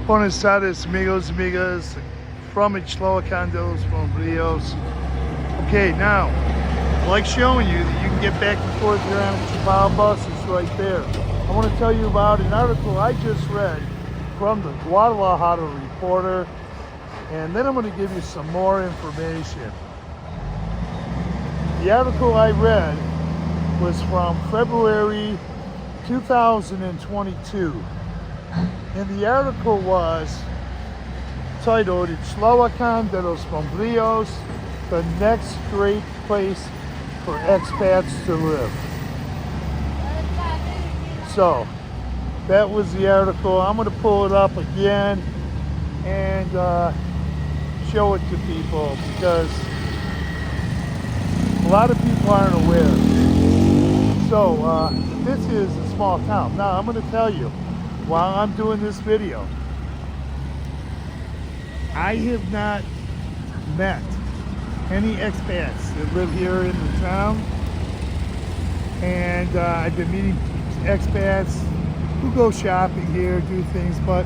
Buenas tardes, amigos, amigas, from Ixtlahuacan de los Membrillos. Okay, now, I like showing you that you can get back and forth here on the Chapala buses right there. I want to tell you about an article I just read from the Guadalajara Reporter, and then I'm going to give you some more information. The article I read was from February 2022. And the article was titled Ixtlahuacan de los Membrillos, the next great place for expats to live. So that was the article. I'm going to pull it up again and show it to people because a lot of people aren't aware. So this is a small town. Now I'm going to tell you, while I'm doing this video, I have not met any expats that live here in the town, and I've been meeting expats who go shopping here, do things, but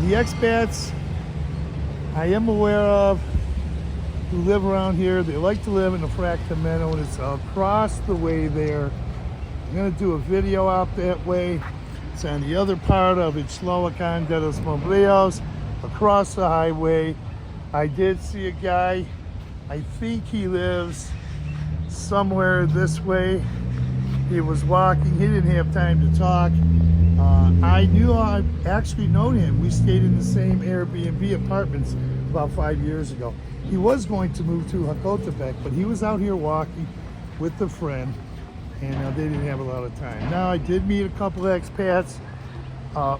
the expats I am aware of who live around here, they like to live in the Fractamento, and it's across the way there. I'm going to do a video out that way. It's on the other part of Ixtlahuacan de los Membrillos, across the highway. I did see a guy, I think he lives somewhere this way. He was walking, he didn't have time to talk. I've actually known him. We stayed in the same Airbnb apartments about 5 years ago. He was going to move to Jacotepec, but he was out here walking with a friend, and they didn't have a lot of time. Now, I did meet a couple of expats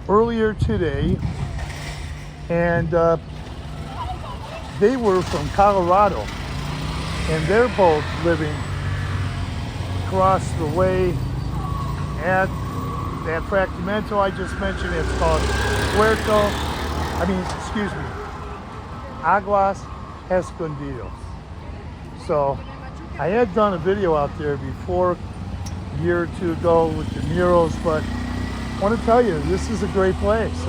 earlier today, and they were from Colorado, and they're both living across the way at that Fractamento I just mentioned. It's called Aguas Escondidos. So I had done a video out there before a year or two ago with the murals, but I want to tell you, this is a great place.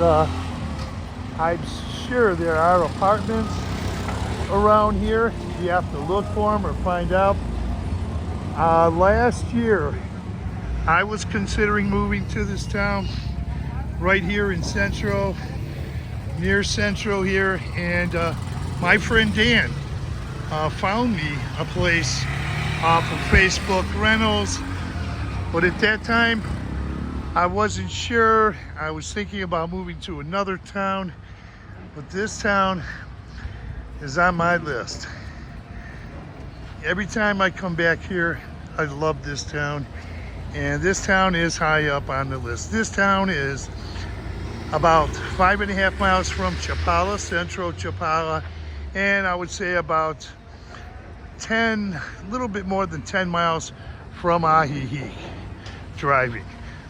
I'm sure there are apartments around here. You have to look for them or find out. Last year, I was considering moving to this town right here in Central, near Central here, and my friend Dan found me a place off of Facebook Rentals, but at that time I wasn't sure. I was thinking about moving to another town, but this town is on my list. Every time I come back here, I love this town, and this town is high up on the list. This town is about 5.5 miles from Chapala, Central Chapala, and I would say about a little bit more than 10 miles from Ajijic driving.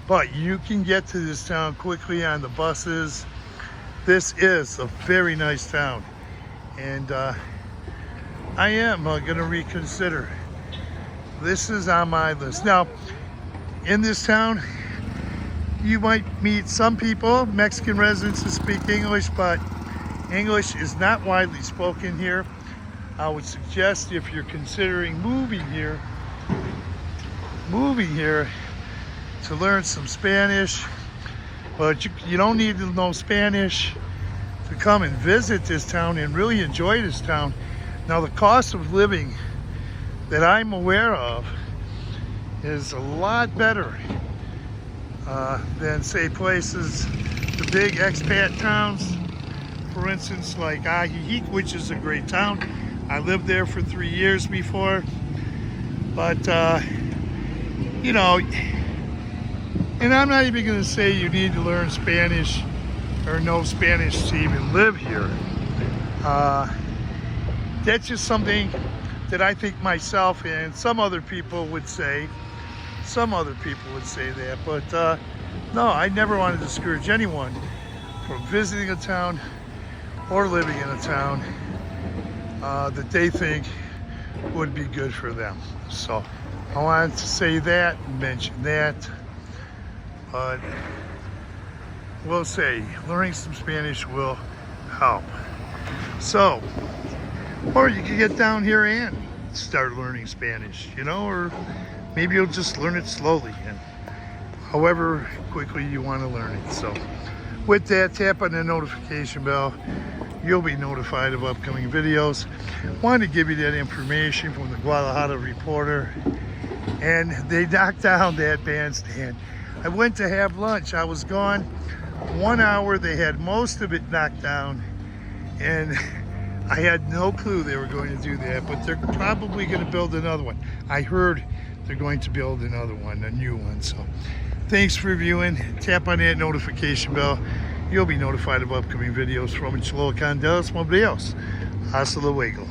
But you can get to this town quickly on the buses. This is a very nice town, and I am going to reconsider. This is on my list. Now, in this town, you might meet some people, Mexican residents who speak English, but English is not widely spoken here. I would suggest, if you're considering moving here, to learn some Spanish. But you don't need to know Spanish to come and visit this town and really enjoy this town. Now, the cost of living that I'm aware of is a lot better than, say, places, the big expat towns, for instance, like Ajijic, which is a great town. I lived there for 3 years before, but you know, and I'm not even going to say you need to learn Spanish or know Spanish to even live here. That's just something that I think myself and some other people would say. Some other people would say that, but no, I never want to discourage anyone from visiting a town or living in a town that they think would be good for them. So I wanted to say that, mention that. But will say learning some Spanish will help. So, or you can get down here and start learning Spanish, you know, or maybe you'll just learn it slowly and however quickly you want to learn it. So with that, tap on the notification bell. You'll be notified of upcoming videos. Wanted to give you that information from the Guadalajara reporter. And they knocked down that bandstand. I went to have lunch. I was gone 1 hour. They had most of it knocked down. And I had no clue they were going to do that. But they're probably going to build another one. I heard they're going to build another one, a new one. So thanks for viewing. Tap on that notification bell. You'll be notified of upcoming videos from Ixtlahuacan de los Membrillos. Hasta luego.